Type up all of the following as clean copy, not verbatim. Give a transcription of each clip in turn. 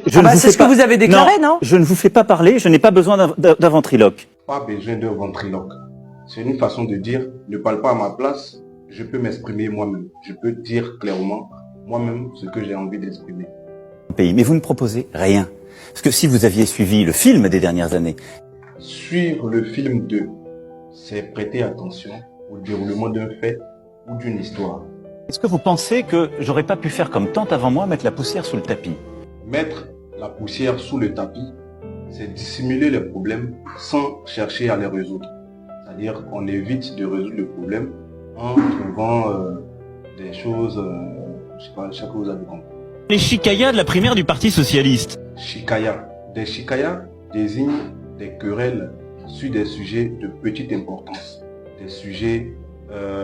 C'est ce que vous avez déclaré, non? Je ne vous fais pas parler, je n'ai pas besoin d'un ventriloque. Pas besoin d'un ventriloque. C'est une façon de dire, ne parle pas à ma place, je peux m'exprimer moi-même. Je peux dire clairement moi-même ce que j'ai envie d'exprimer. Mais vous ne proposez rien. Parce que si vous aviez suivi le film des dernières années... Suivre le film 2, c'est prêter attention au déroulement d'un fait ou d'une histoire. Est-ce que vous pensez que j'aurais pas pu faire comme tant avant moi, mettre la poussière sous le tapis? Mettre la poussière sous le tapis, c'est dissimuler les problèmes sans chercher à les résoudre. C'est-à-dire qu'on évite de résoudre le problème en trouvant des choses, je sais pas que vous avez compris. Les chicayas de la primaire du Parti Socialiste. Chicaya. Des chicayas désignent des querelles sur des sujets de petite importance, des sujets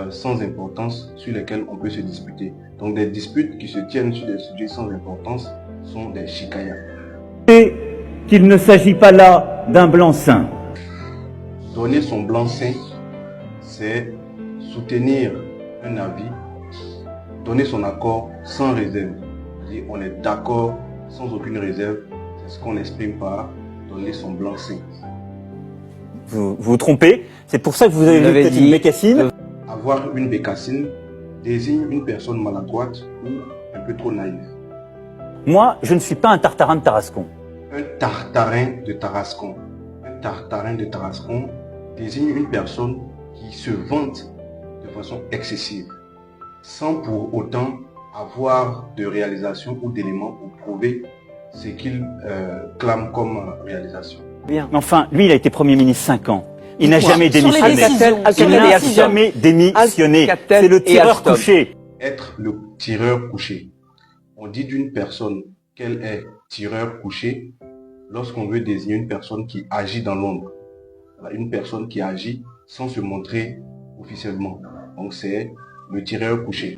sans importance sur lesquels on peut se disputer. Donc des disputes qui se tiennent sur des sujets sans importance sont des chicayas. Et qu'il ne s'agit pas là d'un blanc-seing. Donner son blanc-seing, c'est soutenir un avis, donner son accord sans réserve. C'est-à-dire on est d'accord sans aucune réserve, c'est ce qu'on exprime par donner son blanc-seing. Vous vous trompez, c'est pour ça que vous avez peut-être une bécassine. Avoir une bécassine désigne une personne maladroite ou un peu trop naïve. Moi, je ne suis pas un tartarin de Tarascon. Un tartarin de Tarascon. Un tartarin de Tarascon désigne une personne qui se vante de façon excessive, sans pour autant avoir de réalisation ou d'éléments pour prouver ce qu'il clame comme réalisation. Bien. Enfin, lui, il a été Premier ministre 5 ans. Il n'a jamais démissionné. Il n'a jamais démissionné. C'est le tireur couché. Être le tireur couché. On dit d'une personne qu'elle est tireur couché lorsqu'on veut désigner une personne qui agit dans l'ombre. Une personne qui agit sans se montrer officiellement. Donc c'est le tireur couché.